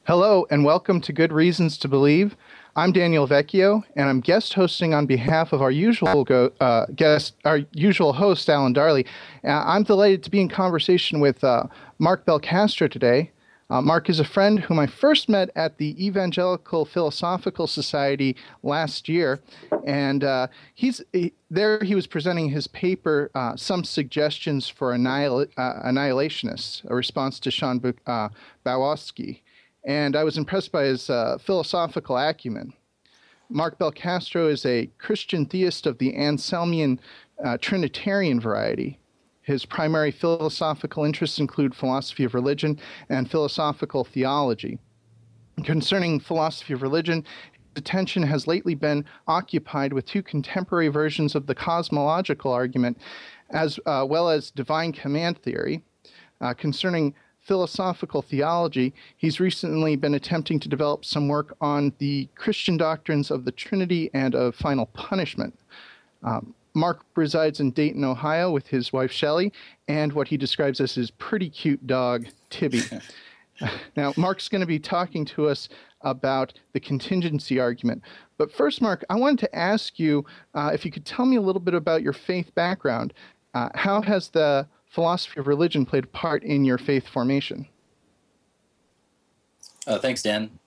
Hello and welcome to Good Reasons to Believe. I'm Daniel Vecchio, and I'm guest hosting on behalf of our usual host, Alan Darley. I'm delighted to be in conversation with Marc Belcastro today. Marc is a friend whom I first met at the Evangelical Philosophical Society last year, and he was presenting his paper, Some Suggestions for Annihilationists, a response to Sean Bawowski. And I was impressed by his philosophical acumen. Marc Belcastro is a Christian theist of the Anselmian Trinitarian variety. His primary philosophical interests include philosophy of religion and philosophical theology. Concerning philosophy of religion, his attention has lately been occupied with two contemporary versions of the cosmological argument, as well as divine command theory. Concerning philosophical theology, he's recently been attempting to develop some work on the Christian doctrines of the Trinity and of final punishment. Marc resides in Dayton, Ohio with his wife, Shelley, and what he describes as his pretty cute dog, Tibby. Now, Marc's going to be talking to us about the contingency argument. But first, Marc, I wanted to ask you if you could tell me a little bit about your faith background. How has the philosophy of religion played a part in your faith formation? Thanks, Dan.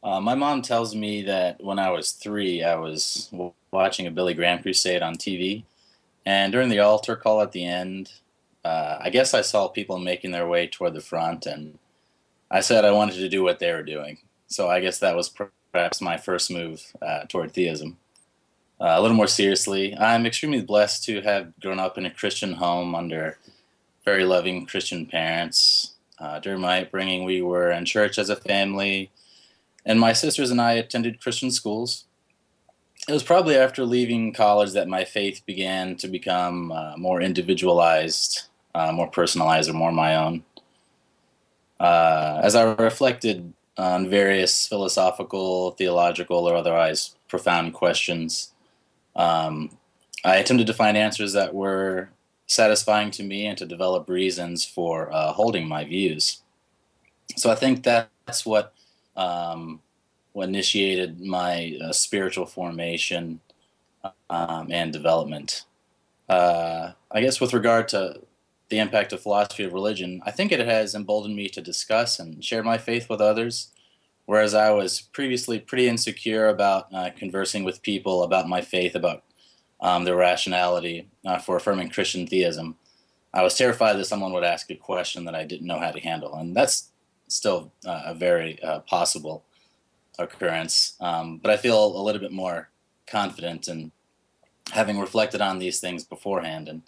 My mom tells me that when I was 3, I was watching a Billy Graham crusade on TV, and during the altar call at the end, I guess I saw people making their way toward the front, and I said I wanted to do what they were doing. So I guess that was perhaps my first move toward theism. A little more seriously, I'm extremely blessed to have grown up in a Christian home under very loving Christian parents. During my upbringing, we were in church as a family, and my sisters and I attended Christian schools. It was probably after leaving college that my faith began to become more individualized, more personalized, or more my own. As I reflected on various philosophical, theological, or otherwise profound questions, I attempted to find answers that were satisfying to me and to develop reasons for holding my views. So I think that's what initiated my spiritual formation and development. I guess with regard to the impact of philosophy of religion, I think it has emboldened me to discuss and share my faith with others, whereas I was previously pretty insecure about conversing with people about my faith, about the rationality for affirming Christian theism. I was terrified that someone would ask a question that I didn't know how to handle, and that's still a very possible occurrence. But I feel a little bit more confident in having reflected on these things beforehand, and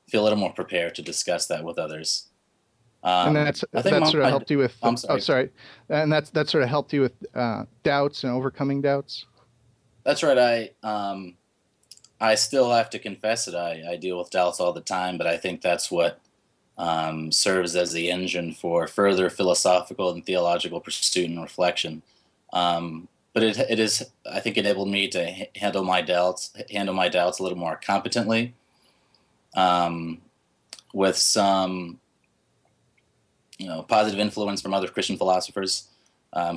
feel a little more prepared to discuss that with others. And that sort of helped you with. I'm sorry. Oh, sorry. And that sort of helped you with doubts and overcoming doubts. That's right. I still have to confess that I deal with doubts all the time, but I think that's what serves as the engine for further philosophical and theological pursuit and reflection. But it is, I think, enabled me to handle my doubts a little more competently, with some, positive influence from other Christian philosophers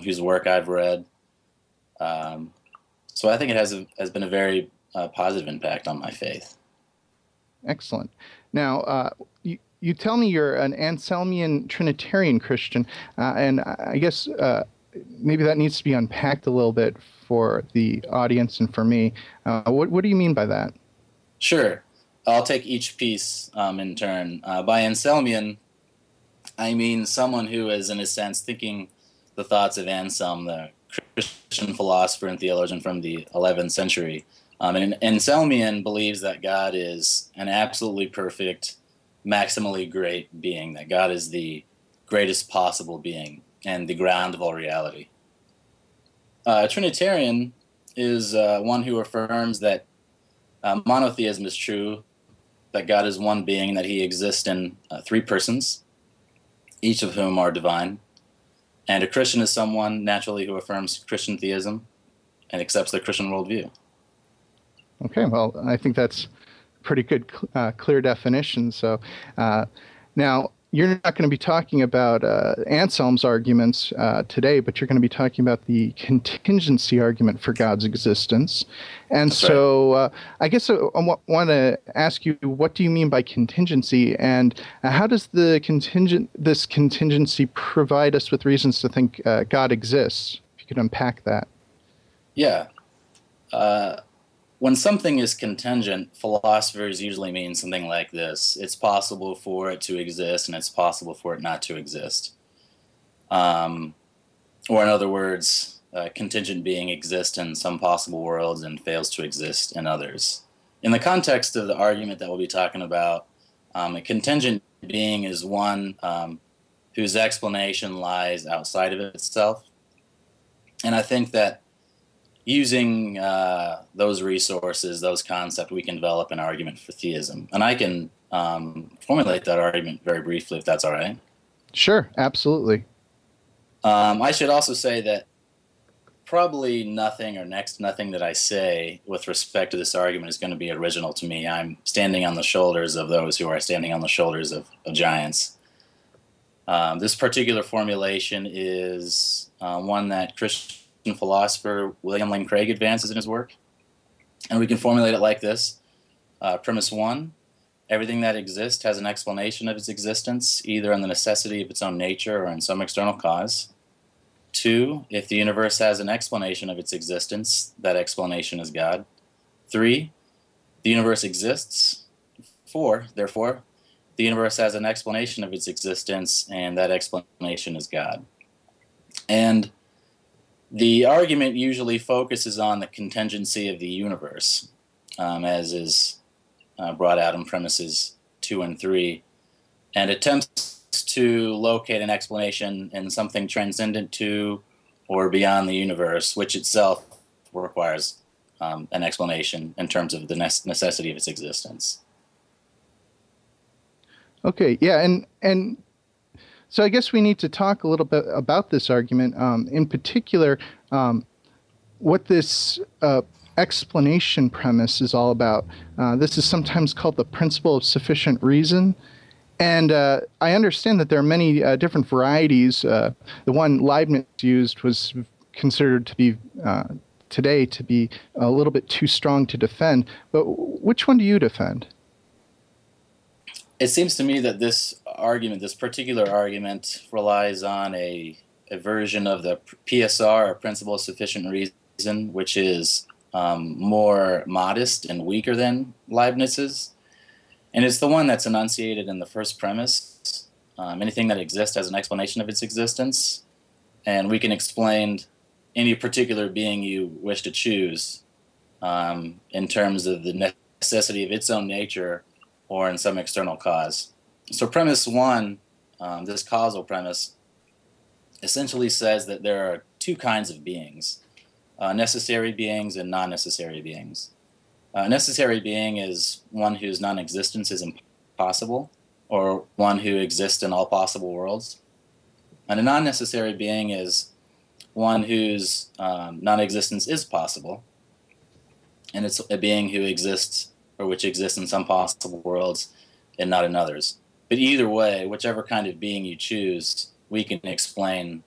whose work I've read. So I think it has been a very positive impact on my faith. Excellent. Now, you tell me you're an Anselmian Trinitarian Christian, and I guess maybe that needs to be unpacked a little bit for the audience and for me. What do you mean by that? Sure. I'll take each piece in turn. By Anselmian, I mean someone who is, in a sense, thinking the thoughts of Anselm, the Christian philosopher and theologian from the 11th century. And Anselmian believes that God is an absolutely perfect, maximally great being, that God is the greatest possible being and the ground of all reality. A Trinitarian is one who affirms that monotheism is true, that God is one being, that he exists in 3 persons, each of whom are divine. And a Christian is someone, naturally, who affirms Christian theism and accepts the Christian worldview. Okay, well, I think that's pretty good, clear definition. So now, you're not going to be talking about Anselm's arguments today, but you're going to be talking about the contingency argument for God's existence. And That's so I guess I want to ask you, what do you mean by contingency, and how does this contingency provide us with reasons to think God exists? If you could unpack that. Yeah. When something is contingent, philosophers usually mean something like this. It's possible for it to exist, and it's possible for it not to exist. Or in other words, a contingent being exists in some possible worlds and fails to exist in others. In the context of the argument that we'll be talking about, a contingent being is one whose explanation lies outside of itself. And I think that using those resources, those concepts, we can develop an argument for theism. And I can formulate that argument very briefly, if that's all right. Sure, absolutely. I should also say that probably nothing or next to nothing that I say with respect to this argument is going to be original to me. I'm standing on the shoulders of those who are standing on the shoulders of giants. This particular formulation is one that Christian philosopher William Lane Craig advances in his work. And we can formulate it like this. Premise 1, everything that exists has an explanation of its existence, either in the necessity of its own nature or in some external cause. 2, if the universe has an explanation of its existence, that explanation is God. 3, the universe exists. 4, therefore, the universe has an explanation of its existence, and that explanation is God. And the argument usually focuses on the contingency of the universe, as is brought out in premises 2 and 3, and attempts to locate an explanation in something transcendent to or beyond the universe, which itself requires an explanation in terms of the necessity of its existence. Okay, yeah, and so I guess we need to talk a little bit about this argument, in particular, what this explanation premise is all about. This is sometimes called the principle of sufficient reason. And I understand that there are many different varieties. The one Leibniz used was considered to be, today, to be a little bit too strong to defend. But which one do you defend? It seems to me that this argument, this particular argument, relies on a version of the PSR, or principle of sufficient reason, which is more modest and weaker than Leibniz's. And it's the one that's enunciated in the first premise. Anything that exists has an explanation of its existence. And we can explain any particular being you wish to choose in terms of the necessity of its own nature or in some external cause. So premise 1, this causal premise, essentially says that there are two kinds of beings, necessary beings and non-necessary beings. A necessary being is one whose non-existence is impossible, or one who exists in all possible worlds. And a non-necessary being is one whose non-existence is possible, and it's a being who exists, or which exists in some possible worlds and not in others. But either way, whichever kind of being you choose, we can explain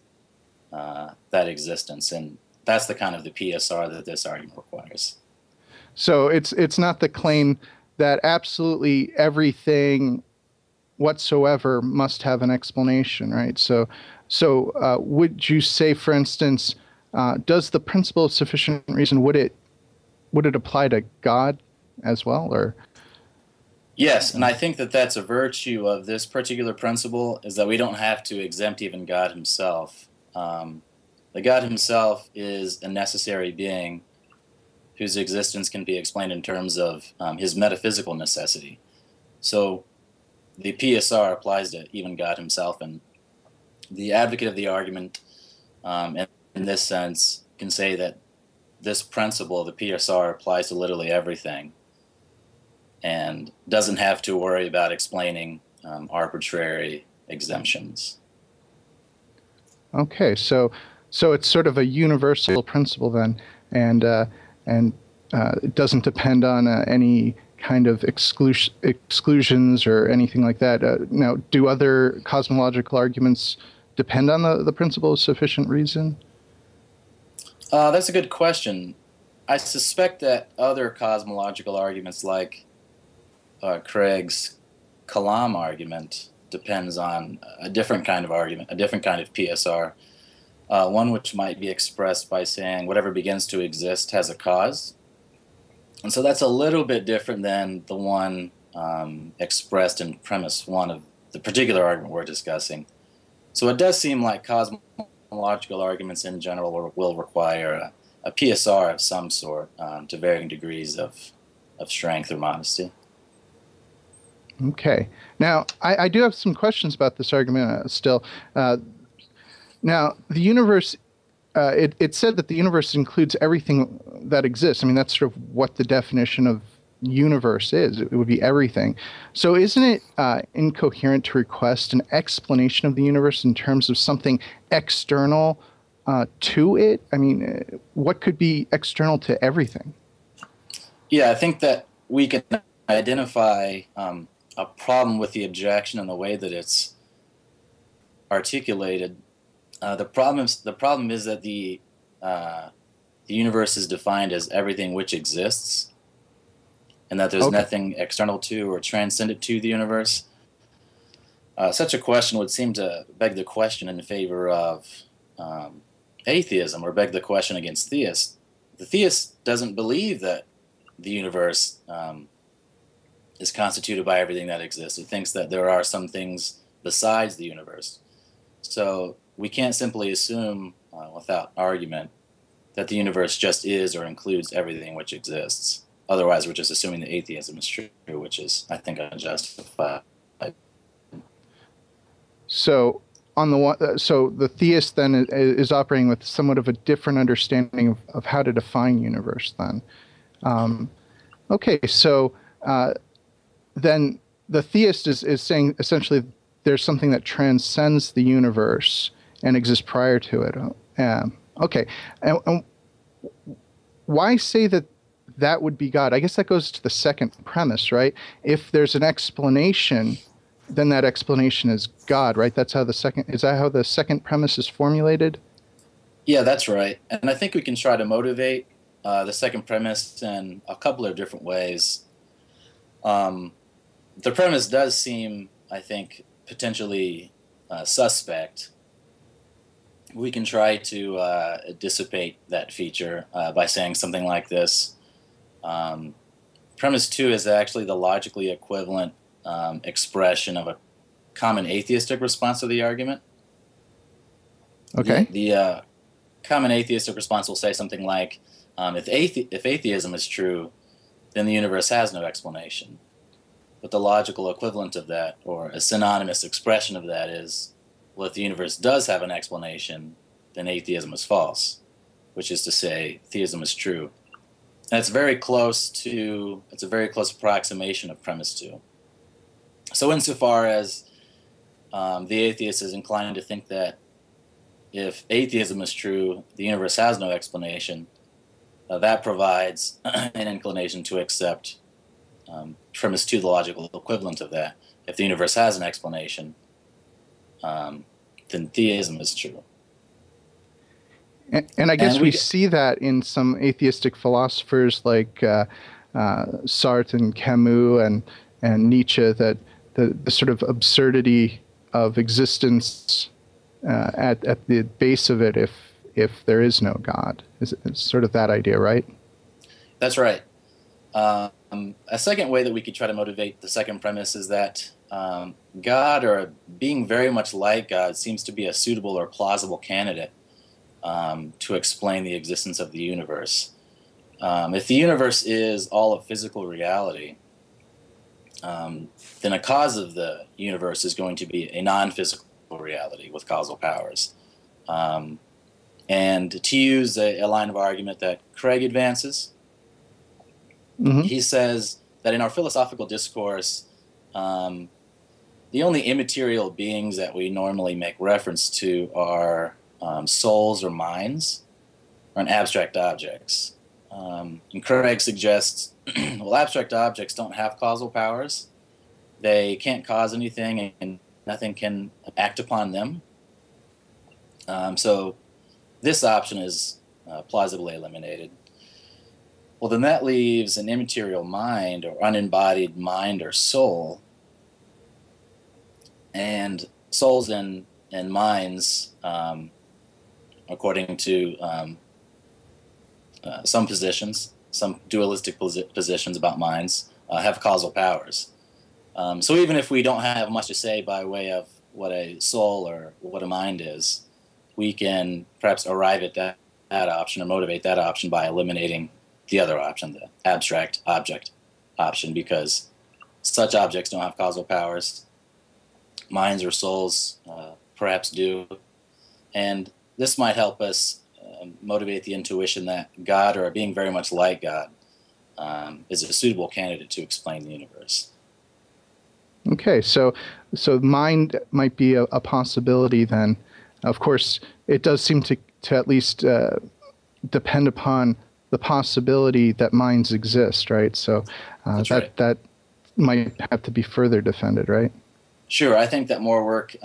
that existence, and that's the kind of the PSR that this argument requires. So it's not the claim that absolutely everything whatsoever must have an explanation, right? So would you say, for instance, does the principle of sufficient reason, would it apply to God as well, or? Yes, and I think that that's a virtue of this particular principle, is that we don't have to exempt even God himself. The God himself is a necessary being whose existence can be explained in terms of his metaphysical necessity. So the PSR applies to even God himself, and the advocate of the argument in this sense can say that this principle, the PSR, applies to literally everything and doesn't have to worry about explaining arbitrary exemptions. Okay, so it's sort of a universal principle then, and it doesn't depend on any kind of exclusions or anything like that. Now, do other cosmological arguments depend on the principle of sufficient reason? That's a good question. I suspect that other cosmological arguments, like Craig's Kalam argument, depends on a different kind of argument, a different kind of PSR, one which might be expressed by saying whatever begins to exist has a cause. And so that's a little bit different than the one expressed in premise one of the particular argument we're discussing. So it does seem like cosmological arguments in general will require a PSR of some sort to varying degrees of strength or modesty. Okay. Now, I do have some questions about this argument still. Now, the universe, it said that the universe includes everything that exists. I mean, that's sort of what the definition of universe is. It would be everything. So isn't it incoherent to request an explanation of the universe in terms of something external to it? I mean, what could be external to everything? Yeah, I think that we can identify a problem with the objection and the way that it's articulated. The problem is that the universe is defined as everything which exists, and that there's nothing external to or transcendent to the universe. Such a question would seem to beg the question in favor of atheism, or beg the question against theists. The theist doesn't believe that the universe is constituted by everything that exists. It thinks that there are some things besides the universe. So we can't simply assume, without argument, that the universe just is or includes everything which exists. Otherwise, we're just assuming that atheism is true, which is, I think, unjustified. So, so the theist then is operating with somewhat of a different understanding of how to define universe. Then, okay. So then the theist is saying essentially there's something that transcends the universe and exists prior to it. Okay. And why say that would be God? I guess that goes to the second premise, right? If there's an explanation, then that explanation is God, right? Is that how the second premise is formulated? Yeah, that's right. And I think we can try to motivate the second premise in a couple of different ways. The premise does seem, I think, potentially suspect. We can try to dissipate that feature by saying something like this. Premise 2 is actually the logically equivalent expression of a common atheistic response to the argument. Okay. The common atheistic response will say something like, if atheism is true, then the universe has no explanation. But the logical equivalent of that, or a synonymous expression of that, is, well, if the universe does have an explanation, then atheism is false, which is to say, theism is true. And it's a very close approximation of premise 2. So insofar as the atheist is inclined to think that if atheism is true, the universe has no explanation, that provides an inclination to accept premise 2, the logical equivalent of that. If the universe has an explanation, then theism is true. And I guess we see that in some atheistic philosophers like Sartre and Camus and Nietzsche, that the sort of absurdity of existence at the base of it, if there is no God, is sort of that idea, right? That's right. A second way that we could try to motivate the second premise is that God, or being very much like God, seems to be a suitable or plausible candidate to explain the existence of the universe. If the universe is all of physical reality, then a cause of the universe is going to be a non-physical reality with causal powers. And to use a line of argument that Craig advances, he says that in our philosophical discourse, the only immaterial beings that we normally make reference to are souls or minds, or abstract objects. And Craig suggests, well, abstract objects don't have causal powers. They can't cause anything, and nothing can act upon them. So this option is plausibly eliminated. Well, then that leaves an immaterial mind, or unembodied mind or soul. And souls and minds, according to some positions, some dualistic positions about minds, have causal powers. So even if we don't have much to say by way of what a soul or what a mind is, we can perhaps arrive at that option or motivate that option by eliminating the other option, the abstract object option, because such objects don't have causal powers. Minds or souls perhaps do. And this might help us motivate the intuition that God, or a being very much like God, is a suitable candidate to explain the universe. Okay, so mind might be a possibility then. Of course, it does seem to at least depend upon the possibility that minds exist, right? So right. that might have to be further defended, right? Sure, I think that more work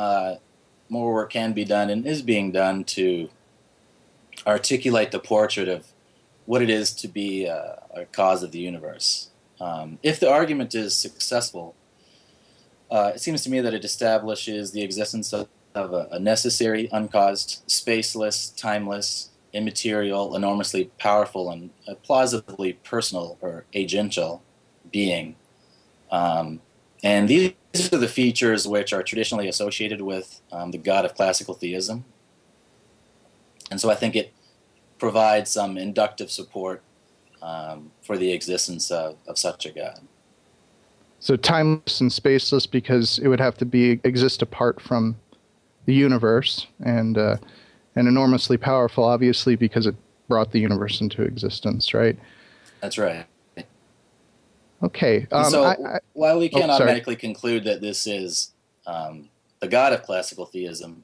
can be done and is being done to articulate the portrait of what it is to be a cause of the universe. If the argument is successful, it seems to me that it establishes the existence of a necessary, uncaused, spaceless, timeless, immaterial, enormously powerful, and plausibly personal or agential being. And these are the features which are traditionally associated with the God of classical theism. And so I think it provides some inductive support for the existence of such a God. So timeless and spaceless, because it would have to exist apart from the universe, and enormously powerful, obviously, because it brought the universe into existence, right? That's right. Okay. So while we can't automatically conclude that this is the God of classical theism,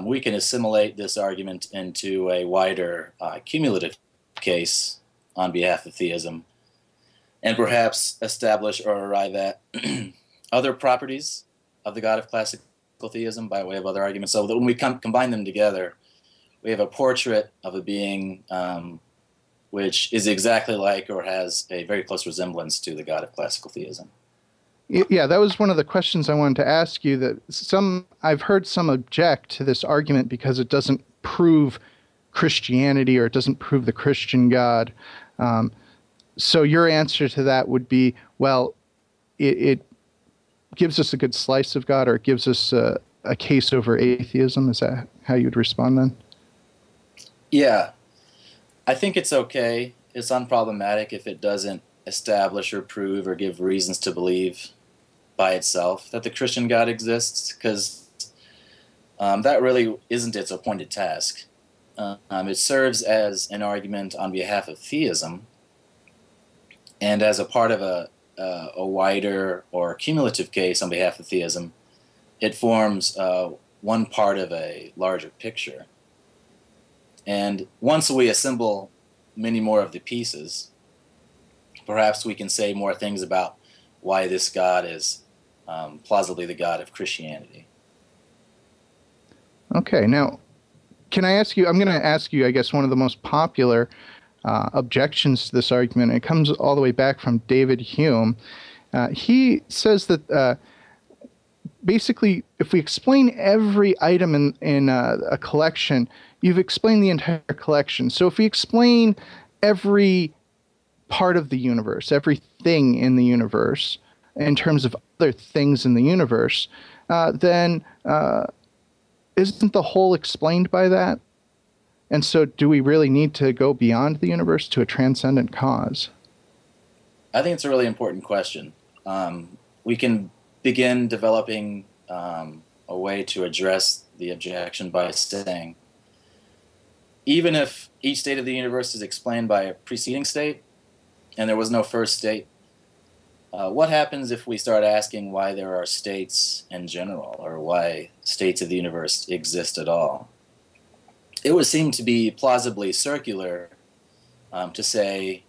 we can assimilate this argument into a wider cumulative case on behalf of theism, and perhaps establish or arrive at other properties of the God of classical theism by way of other arguments. So that when we combine them together, we have a portrait of a being which is exactly like or has a very close resemblance to the God of classical theism. Yeah, that was one of the questions I wanted to ask you. That I've heard some object to this argument because it doesn't prove Christianity, or it doesn't prove the Christian God. So your answer to that would be, well, it gives us a good slice of God, or it gives us a case over atheism. Is that how you'd respond then? Yeah, I think it's okay. It's unproblematic if it doesn't establish or prove or give reasons to believe by itself that the Christian God exists, because that really isn't its appointed task. It serves as an argument on behalf of theism, and as a part of a wider or cumulative case on behalf of theism, it forms one part of a larger picture. And once we assemble many more of the pieces, perhaps we can say more things about why this God is plausibly the God of Christianity. Okay, now, can I ask you, I'm going to ask you, I guess, one of the most popular objections to this argument. It comes all the way back from David Hume. He says that basically, if we explain every item in a collection, you've explained the entire collection. So if we explain every part of the universe, everything in the universe, in terms of other things in the universe, then isn't the whole explained by that? And so do we really need to go beyond the universe to a transcendent cause? I think it's a really important question. We can begin developing a way to address the objection by saying, even if each state of the universe is explained by a preceding state, and there was no first state, what happens if we start asking why there are states in general, or why states of the universe exist at all? It would seem to be plausibly circular to say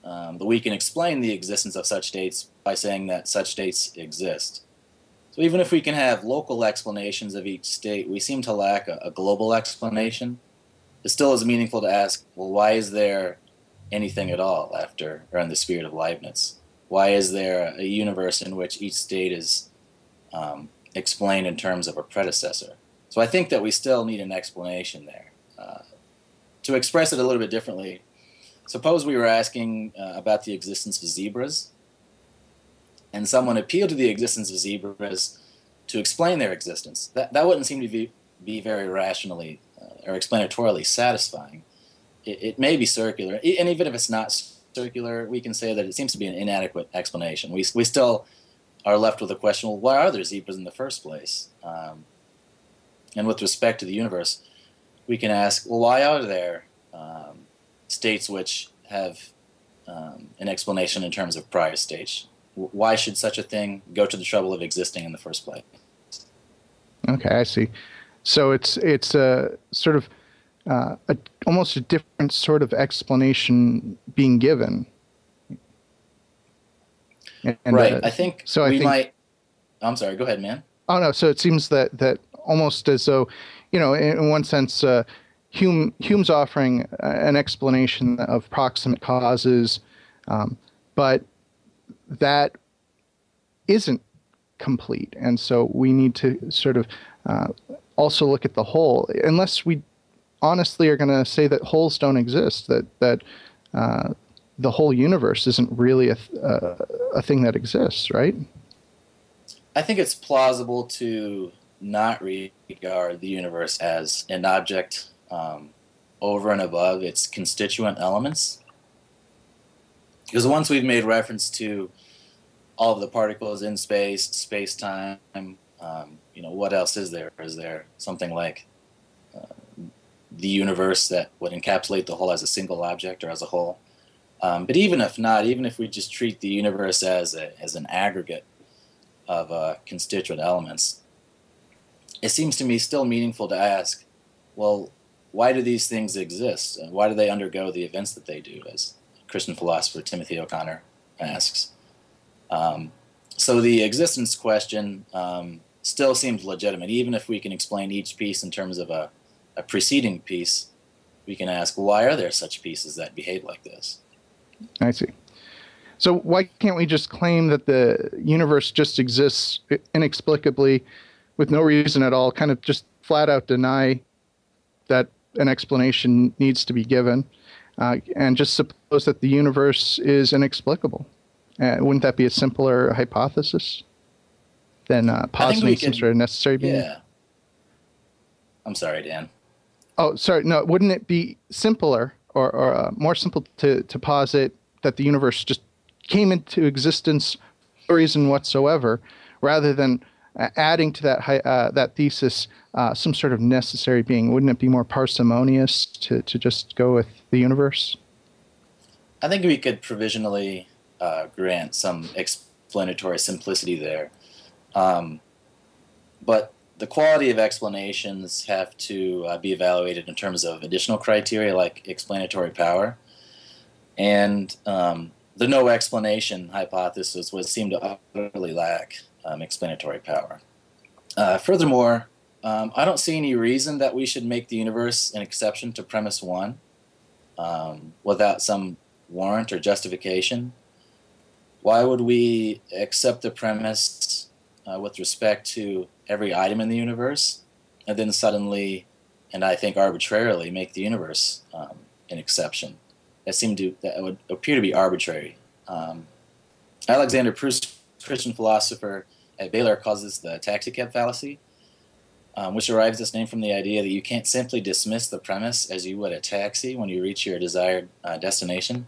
that we can explain the existence of such states by saying that such states exist. So even if we can have local explanations of each state, we seem to lack a global explanation. It still is meaningful to ask, well, why is there anything at all after, or in the spirit of Leibniz? Why is there a universe in which each state is explained in terms of a predecessor? So I think that we still need an explanation there. To express it a little bit differently, suppose we were asking about the existence of zebras, and someone appealed to the existence of zebras to explain their existence. That wouldn't seem to be very rationally or explanatorily satisfying. It may be circular, and even if it's not circular, we can say that it seems to be an inadequate explanation. We still are left with the question, well, why are there zebras in the first place? And with respect to the universe, we can ask, well, why are there states which have an explanation in terms of prior states? Why should such a thing go to the trouble of existing in the first place? Okay, I see. So it's a sort of almost a different sort of explanation being given. And, right. I think so. I think, might. I'm sorry. Go ahead, man. Oh no. So it seems that almost as though, in one sense, Hume's offering an explanation of proximate causes, but that isn't complete, and so we need to sort of also look at the whole, unless we honestly are going to say that wholes don't exist, that the whole universe isn't really a thing that exists, right? I think it's plausible to not regard the universe as an object over and above its constituent elements. Because once we've made reference to all of the particles in space, space-time, what else is there? Is there something like the universe that would encapsulate the whole as a single object or as a whole? But even if not, even if we just treat the universe as an aggregate of constituent elements, it seems to me still meaningful to ask, well, why do these things exist? And why do they undergo the events that they do, as Christian philosopher Timothy O'Connor asks? So the existence question still seems legitimate. Even if we can explain each piece in terms of a preceding piece, we can ask, well, why are there such pieces that behave like this? I see. So why can't we just claim that the universe just exists inexplicably with no reason at all, kind of just flat out deny that an explanation needs to be given, and just suppose that the universe is inexplicable? Wouldn't that be a simpler hypothesis than positing some sort of necessary being? Yeah. I'm sorry, Dan. Oh, sorry. No, wouldn't it be simpler or more simple to posit that the universe just came into existence for no reason whatsoever, rather than adding to that thesis some sort of necessary being? Wouldn't it be more parsimonious to just go with the universe? I think we could provisionally grant some explanatory simplicity there. But the quality of explanations have to be evaluated in terms of additional criteria like explanatory power. And the no explanation hypothesis would seem to utterly lack explanatory power. Furthermore, I don't see any reason that we should make the universe an exception to premise one without some warrant or justification. Why would we accept the premise with respect to every item in the universe and then suddenly, and I think arbitrarily, make the universe an exception? That would appear to be arbitrary. Alexander Proust, Christian philosopher at Baylor, calls this the taxicab fallacy, which derives its name from the idea that you can't simply dismiss the premise as you would a taxi when you reach your desired destination.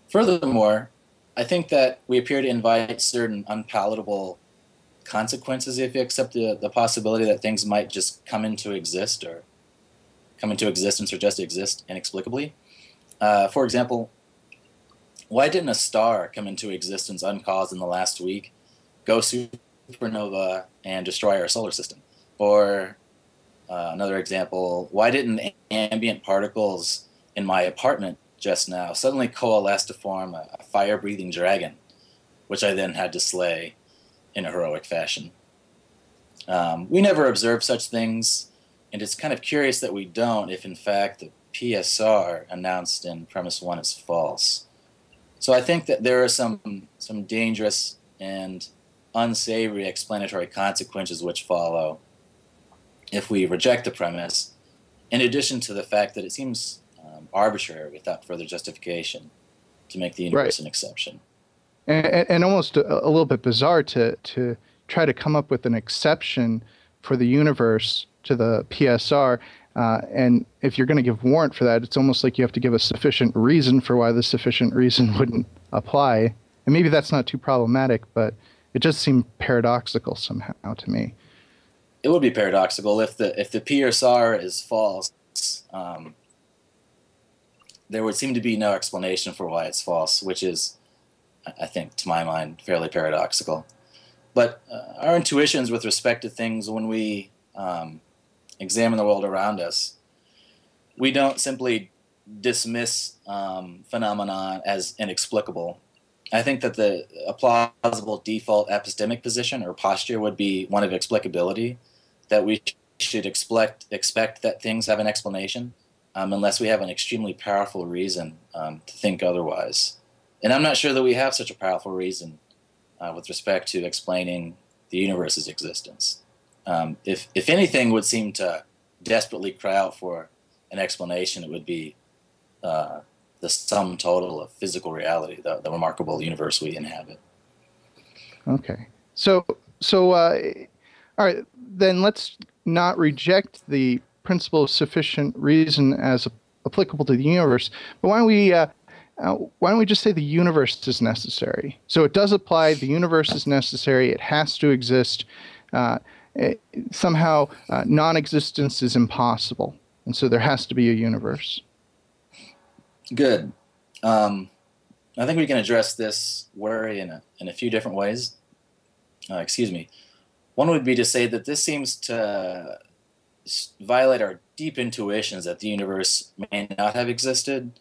Furthermore, I think that we appear to invite certain unpalatable consequences if you accept the possibility that things might just come into existence or just exist inexplicably. For example, why didn't a star come into existence uncaused in the last week, go supernova, and destroy our solar system? Or Another example, why didn't ambient particles in my apartment just now suddenly coalesce to form a fire-breathing dragon, which I then had to slay in a heroic fashion? We never observe such things, and it's kind of curious that we don't if, in fact, the PSR announced in premise 1 is false. So I think that there are some dangerous and unsavory explanatory consequences which follow if we reject the premise, in addition to the fact that it seems arbitrary without further justification to make the universe an exception. And almost a little bit bizarre to try to come up with an exception for the universe to the PSR. And if you're going to give warrant for that, it's almost like you have to give a sufficient reason for why the sufficient reason wouldn't apply. And maybe that's not too problematic, but it just seemed paradoxical somehow to me. It would be paradoxical if the PSR is false. There would seem to be no explanation for why it's false, which is, I think, to my mind, fairly paradoxical. But our intuitions with respect to things, when we examine the world around us, we don't simply dismiss phenomena as inexplicable. I think that a plausible default epistemic position or posture would be one of explicability, that we should expect that things have an explanation unless we have an extremely powerful reason to think otherwise. And I'm not sure that we have such a powerful reason with respect to explaining the universe's existence. If anything would seem to desperately cry out for an explanation, it would be the sum total of physical reality, the remarkable universe we inhabit. Okay. So all right, then let's not reject the principle of sufficient reason as applicable to the universe, but why don't we just say the universe is necessary? So it does apply, the universe is necessary, it has to exist. Somehow non-existence is impossible, and so there has to be a universe. Good. I think we can address this worry in a few different ways. One would be to say that this seems to violate our deep intuitions that the universe may not have existed,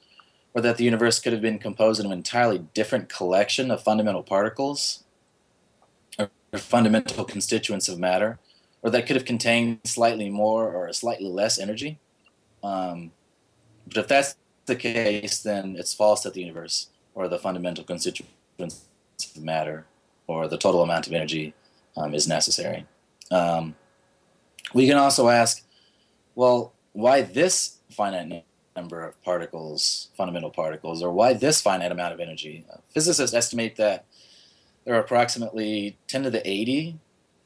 or that the universe could have been composed of an entirely different collection of fundamental particles, or fundamental constituents of matter, or that could have contained slightly more or slightly less energy. But if that's the case, then it's false that the universe, or the fundamental constituents of matter, or the total amount of energy is necessary. We can also ask, well, why this finite number of particles, fundamental particles, or why this finite amount of energy? Physicists estimate that there are approximately 10 to the 80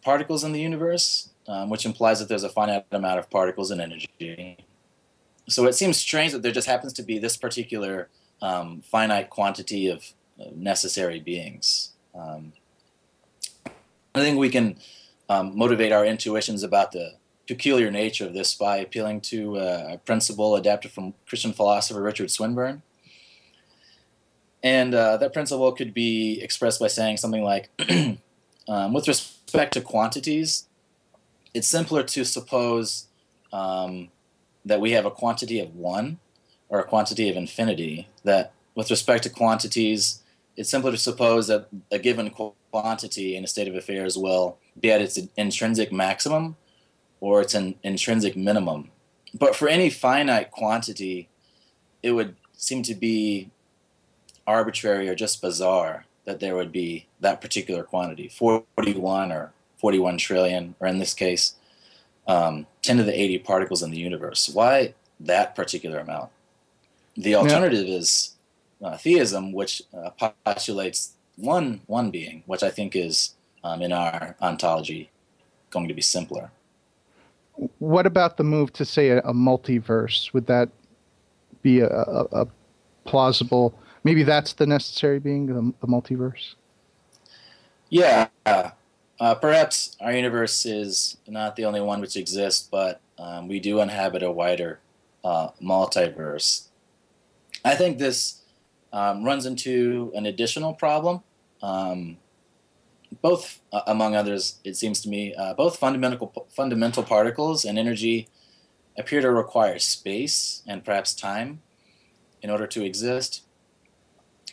particles in the universe, which implies that there's a finite amount of particles and energy. So it seems strange that there just happens to be this particular finite quantity of necessary beings. I think we can motivate our intuitions about the peculiar nature of this by appealing to a principle adapted from Christian philosopher Richard Swinburne. And that principle could be expressed by saying something like, with respect to quantities, it's simpler to suppose that we have a quantity of one or a quantity of infinity, that with respect to quantities, it's simpler to suppose that a given quantity in a state of affairs will be at its intrinsic maximum or its an intrinsic minimum. But for any finite quantity, it would seem to be arbitrary or just bizarre that there would be that particular quantity, 41 or 41 trillion, or in this case, 10 to the 80 particles in the universe. Why that particular amount? The alternative is theism, which postulates one being, which I think is, in our ontology, going to be simpler. What about the move to say a multiverse? Would that be a plausible? Maybe that's the necessary being, the multiverse? Yeah. Perhaps our universe is not the only one which exists, but we do inhabit a wider multiverse. I think this runs into an additional problem. both, among others, it seems to me, both fundamental particles and energy appear to require space and perhaps time in order to exist.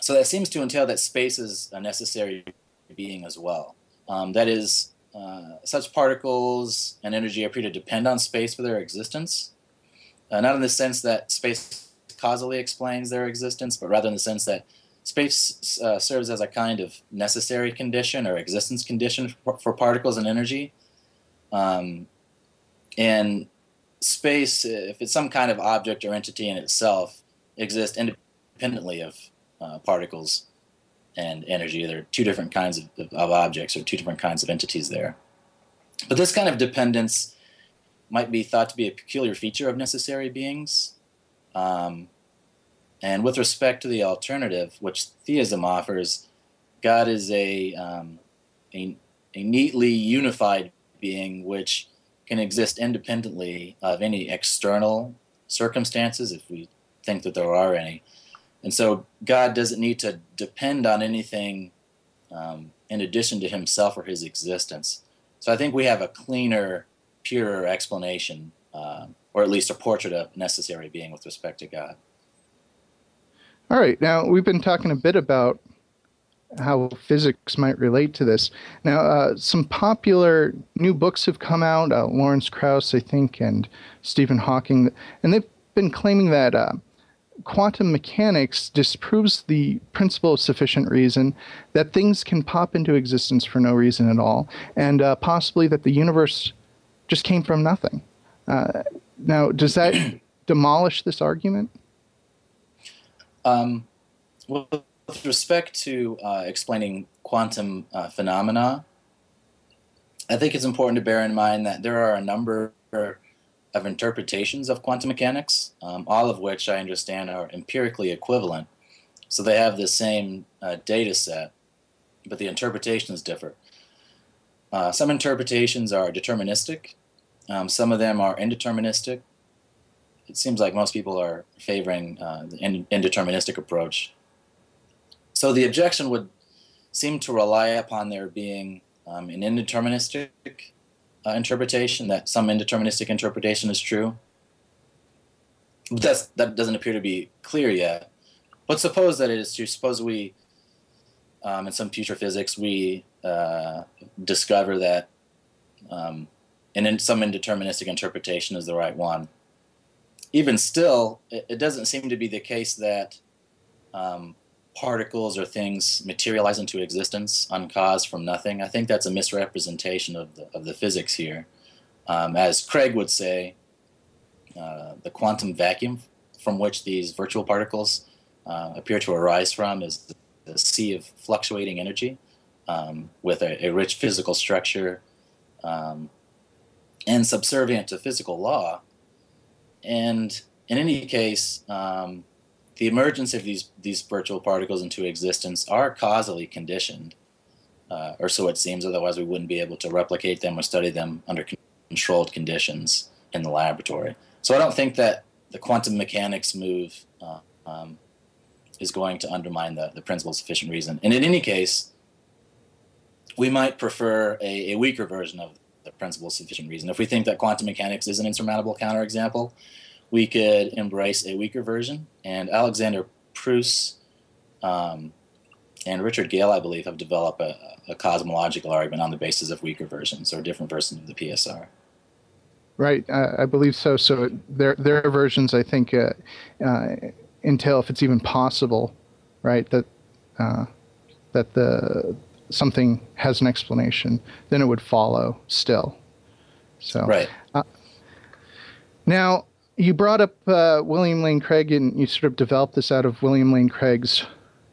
So that seems to entail that space is a necessary being as well. That is, such particles and energy appear to depend on space for their existence, not in the sense that space causally explains their existence, but rather in the sense that space serves as a kind of necessary condition or existence condition for particles and energy. And space, if it's some kind of object or entity in itself, exists independently of particles and energy. There are two different kinds of objects or two different kinds of entities there. But this kind of dependence might be thought to be a peculiar feature of necessary beings. And with respect to the alternative, which theism offers, God is a neatly unified being which can exist independently of any external circumstances, if we think that there are any. And so God doesn't need to depend on anything in addition to himself or his existence. So I think we have a cleaner, purer explanation, or at least a portrait of necessary being with respect to God. All right. Now, we've been talking a bit about how physics might relate to this. Now, some popular new books have come out, Lawrence Krauss, I think, and Stephen Hawking, and they've been claiming that quantum mechanics disproves the principle of sufficient reason, that things can pop into existence for no reason at all, and possibly that the universe just came from nothing. Now, does that demolish this argument? Well, with respect to explaining quantum phenomena, I think it's important to bear in mind that there are a number of interpretations of quantum mechanics, all of which I understand are empirically equivalent. So they have the same data set, but the interpretations differ. Some interpretations are deterministic. Some of them are indeterministic. It seems like most people are favoring the indeterministic approach. So the objection would seem to rely upon there being an indeterministic interpretation, that some indeterministic interpretation is true. But that doesn't appear to be clear yet. But suppose that it is true. Suppose we, in some future physics, we discover that some indeterministic interpretation is the right one. Even still, it doesn't seem to be the case that particles or things materialize into existence uncaused from nothing. I think that's a misrepresentation of the physics here. As Craig would say, the quantum vacuum from which these virtual particles appear to arise from is the sea of fluctuating energy with a rich physical structure and subservient to physical law. And in any case, the emergence of these virtual particles into existence are causally conditioned, or so it seems. Otherwise, we wouldn't be able to replicate them or study them under controlled conditions in the laboratory. So I don't think that the quantum mechanics move is going to undermine the principle of sufficient reason. And in any case, we might prefer a weaker version of the principle of sufficient reason. If we think that quantum mechanics is an insurmountable counterexample, we could embrace a weaker version. And Alexander Pruss and Richard Gale, I believe, have developed a cosmological argument on the basis of weaker versions or different versions of the PSR. Right, I believe so. So their versions, I think, entail, if it's even possible, right, that something has an explanation, then it would follow still. So right. Now, you brought up William Lane Craig, and you sort of developed this out of William Lane Craig's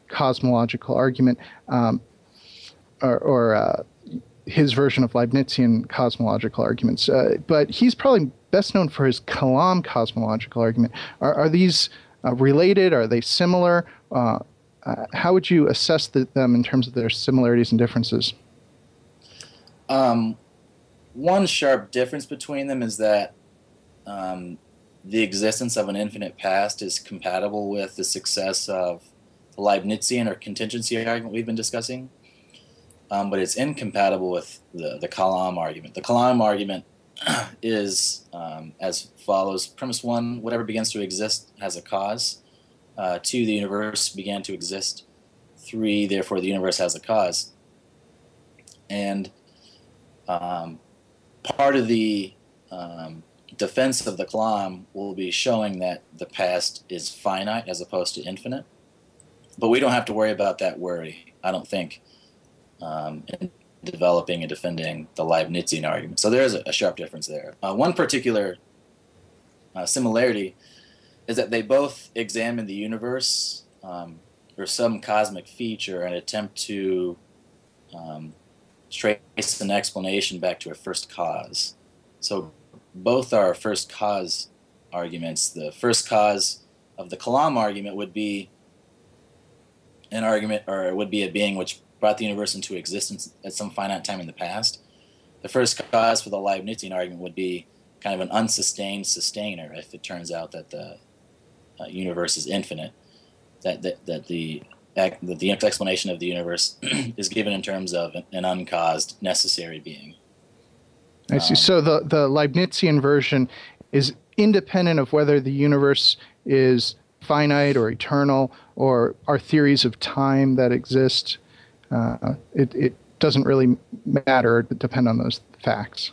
cosmological argument, or his version of Leibnizian cosmological arguments. But he's probably best known for his Kalam cosmological argument. Are these related? Are they similar? How would you assess them in terms of their similarities and differences? One sharp difference between them is that the existence of an infinite past is compatible with the success of the Leibnizian or contingency argument we've been discussing. but it's incompatible with the Kalam argument. The Kalam argument is as follows. Premise 1, whatever begins to exist has a cause. 2, the universe began to exist. 3, therefore the universe has a cause. And part of the defense of the Kalam will be showing that the past is finite as opposed to infinite. But we don't have to worry about that worry, I don't think, in developing and defending the Leibnizian argument. So there is a sharp difference there. One particular similarity is that they both examine the universe or some cosmic feature and attempt to trace an explanation back to a first cause. So both are first cause arguments. The first cause of the Kalam argument would be an argument, or it would be a being which brought the universe into existence at some finite time in the past. The first cause for the Leibnizian argument would be kind of an unsustained sustainer if it turns out that the universe is infinite, that the explanation of the universe is given in terms of an uncaused necessary being. I see. So the Leibnizian version is independent of whether the universe is finite or eternal, or are theories of time that exist. It doesn't really matter. It depends on those facts.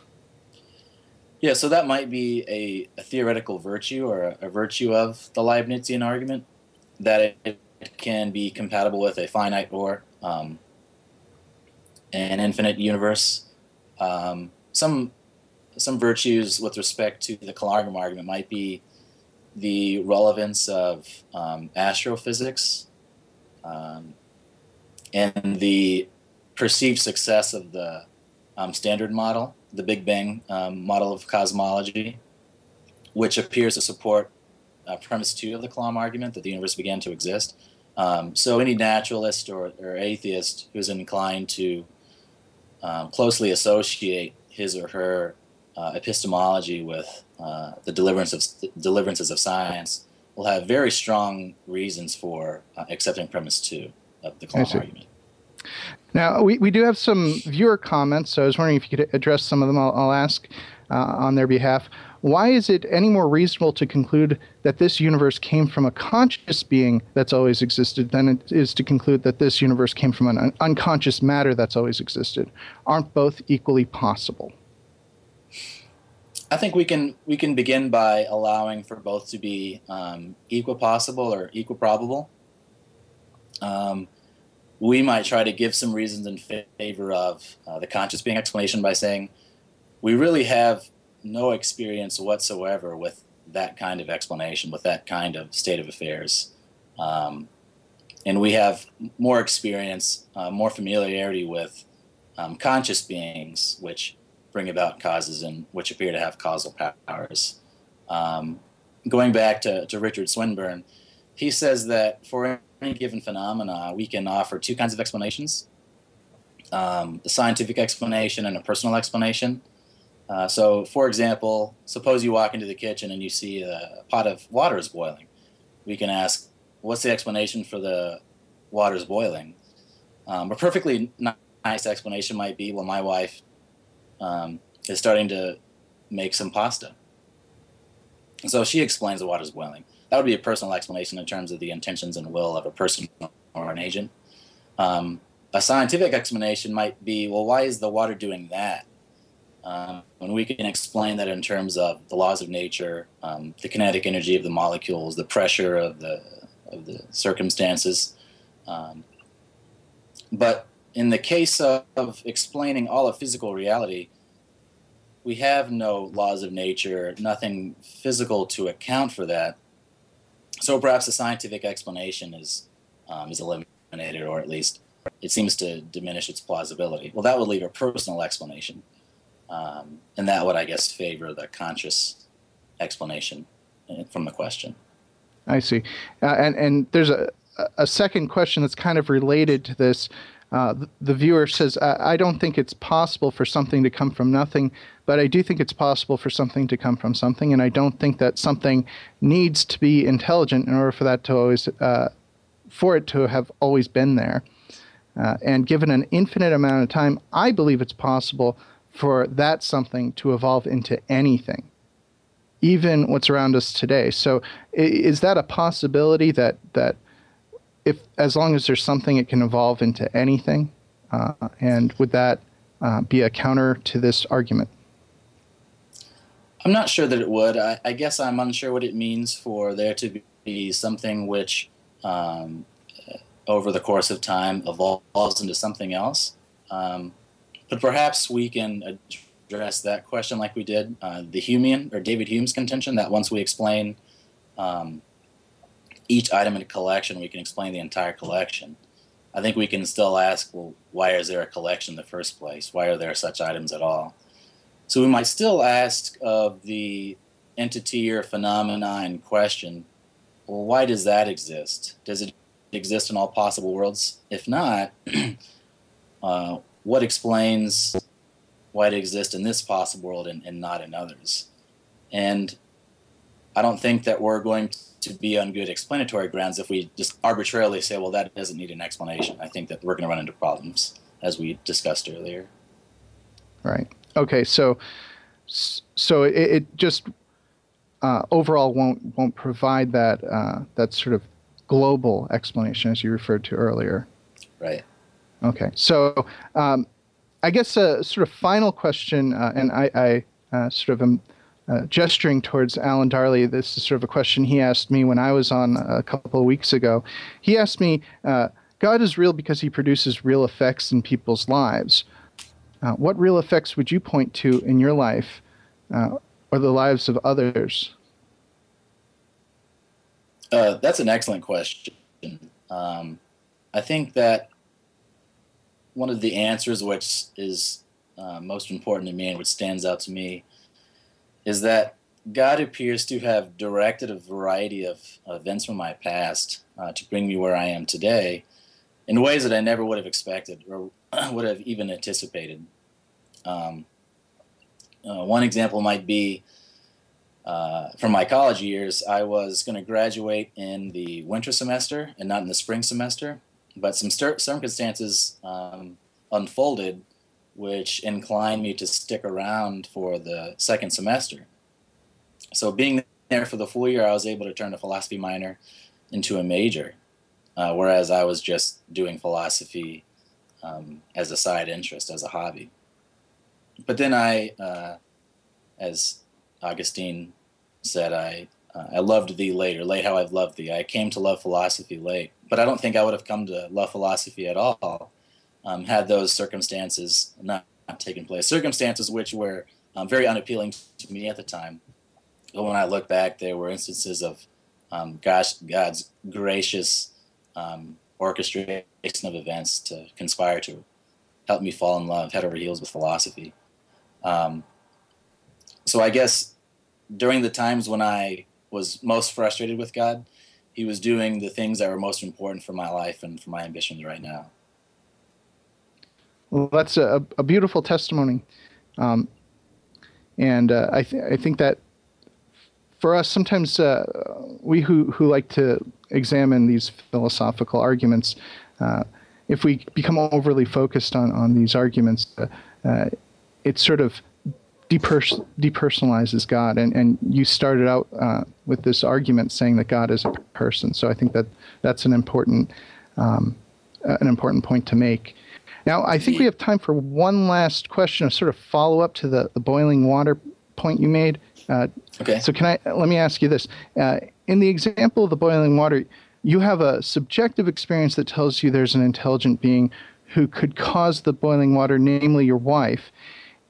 Yeah, so that might be a theoretical virtue, or a virtue of the Leibnizian argument, that it can be compatible with a finite or an infinite universe. Some virtues with respect to the Kalam argument might be the relevance of astrophysics and the perceived success of the Standard Model, the Big Bang model of cosmology, which appears to support premise 2 of the Kalam argument, that the universe began to exist. So any naturalist or atheist who's inclined to closely associate his or her epistemology with the deliverances of science will have very strong reasons for accepting premise 2 of the Kalam argument. Now, we do have some viewer comments, so I was wondering if you could address some of them. I'll ask on their behalf. Why is it any more reasonable to conclude that this universe came from a conscious being that's always existed than it is to conclude that this universe came from an unconscious matter that's always existed? Aren't both equally possible? I think we can begin by allowing for both to be equal possible or equal probable. We might try to give some reasons in favor of the conscious being explanation by saying we really have no experience whatsoever with that kind of explanation, with that kind of state of affairs. And we have more experience, more familiarity with conscious beings, which bring about causes and which appear to have causal powers. Going back to Richard Swinburne, he says that for any given phenomena, we can offer two kinds of explanations, the scientific explanation and a personal explanation. So, for example, suppose you walk into the kitchen and you see a pot of water is boiling. We can ask, what's the explanation for the water's boiling? A perfectly nice explanation might be, well, my wife is starting to make some pasta. And so she explains the water's boiling. That would be a personal explanation in terms of the intentions and will of a person or an agent. A scientific explanation might be, well, why is the water doing that? When we can explain that in terms of the laws of nature, the kinetic energy of the molecules, the pressure of the circumstances. But in the case of explaining all of physical reality, we have no laws of nature, nothing physical to account for that. So perhaps a scientific explanation is eliminated, or at least it seems to diminish its plausibility. Well, that would leave a personal explanation. And that would, I guess, favor the conscious explanation from the question. I see. And there's a second question that's kind of related to this. The viewer says, I don't think it's possible for something to come from nothing, but I do think it's possible for something to come from something, and I don't think that something needs to be intelligent in order for that to always, for it to have always been there. And given an infinite amount of time, I believe it's possible for that something to evolve into anything, even what's around us today. So is that a possibility that if, as long as there's something, it can evolve into anything? And would that be a counter to this argument? I'm not sure that it would. I guess I'm unsure what it means for there to be something which, over the course of time, evolves into something else. But perhaps we can address that question like we did the Humean or David Hume's contention that once we explain each item in a collection, we can explain the entire collection. I think we can still ask, well, why is there a collection in the first place? Why are there such items at all? So we might still ask of the entity or phenomena in question, well, why does that exist? Does it exist in all possible worlds? If not, what explains why it exists in this possible world and not in others? And I don't think that we're going to be on good explanatory grounds if we just arbitrarily say, well, that doesn't need an explanation. I think that we're going to run into problems, as we discussed earlier. Right. Okay. So it just overall won't provide that sort of global explanation as you referred to earlier. Right. Okay. So I guess a sort of final question, and I sort of am gesturing towards Alan Darley. This is sort of a question he asked me when I was on a couple of weeks ago. He asked me, God is real because he produces real effects in people's lives. What real effects would you point to in your life or the lives of others? That's an excellent question. I think that one of the answers which is most important to me and which stands out to me is that God appears to have directed a variety of events from my past to bring me where I am today in ways that I never would have expected or would have even anticipated. One example might be from my college years. I was going to graduate in the winter semester and not in the spring semester, but some circumstances unfolded which inclined me to stick around for the second semester. So being there for the full year, I was able to turn a philosophy minor into a major, whereas I was just doing philosophy as a side interest, as a hobby. But then as Augustine said, I loved thee later, late how I've loved thee. I came to love philosophy late, but I don't think I would have come to love philosophy at all had those circumstances not taken place. Circumstances which were very unappealing to me at the time. But when I look back, there were instances of God's gracious orchestration of events to conspire to help me fall in love head over heels with philosophy. So I guess during the times when I was most frustrated with God, he was doing the things that were most important for my life and for my ambitions right now. Well, that's a beautiful testimony. And I think that for us, sometimes we who like to examine these philosophical arguments, if we become overly focused on these arguments, it sort of depersonalizes God. And you started out with this argument saying that God is a person. So I think that that's an important point to make. Now, I think we have time for one last question, a sort of follow-up to the boiling water point you made. Okay. So let me ask you this. In the example of the boiling water, you have a subjective experience that tells you there's an intelligent being who could cause the boiling water, namely your wife.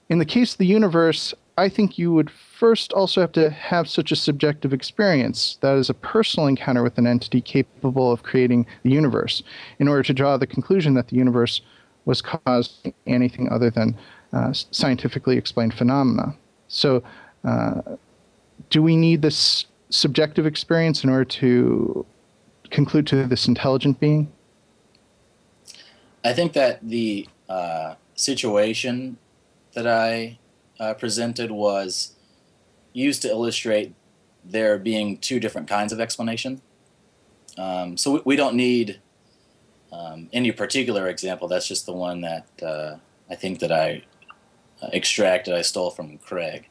In the case of the universe, I think you would first also have to have such a subjective experience, that is a personal encounter with an entity capable of creating the universe, in order to draw the conclusion that the universe was caused by anything other than scientifically explained phenomena. So do we need this subjective experience in order to conclude to this intelligent being? I think that the situation that I presented was used to illustrate there being two different kinds of explanation. So we don't need any particular example. That's just the one that I think that I stole from Craig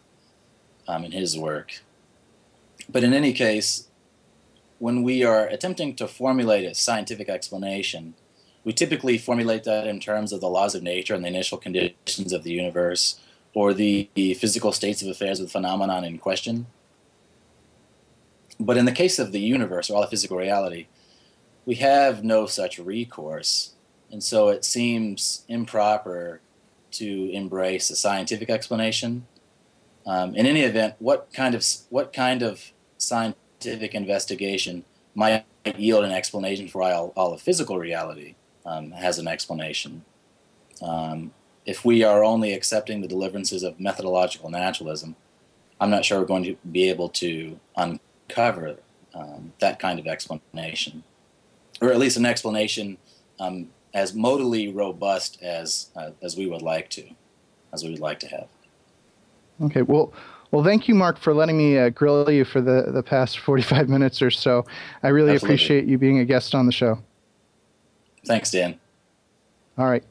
in his work. But in any case, when we are attempting to formulate a scientific explanation, we typically formulate that in terms of the laws of nature and the initial conditions of the universe, or the physical states of affairs of the phenomenon in question. But in the case of the universe, or all of physical reality, we have no such recourse, and so it seems improper to embrace a scientific explanation. In any event, what kind of scientific investigation might yield an explanation for all of physical reality has an explanation. If we are only accepting the deliverances of methodological naturalism, I'm not sure we're going to be able to uncover that kind of explanation, or at least an explanation as modally robust as we would like to have. Okay, well, thank you, Mark, for letting me grill you for the past 45 minutes or so. I really Absolutely. appreciate you being a guest on the show. Thanks, Dan. All right.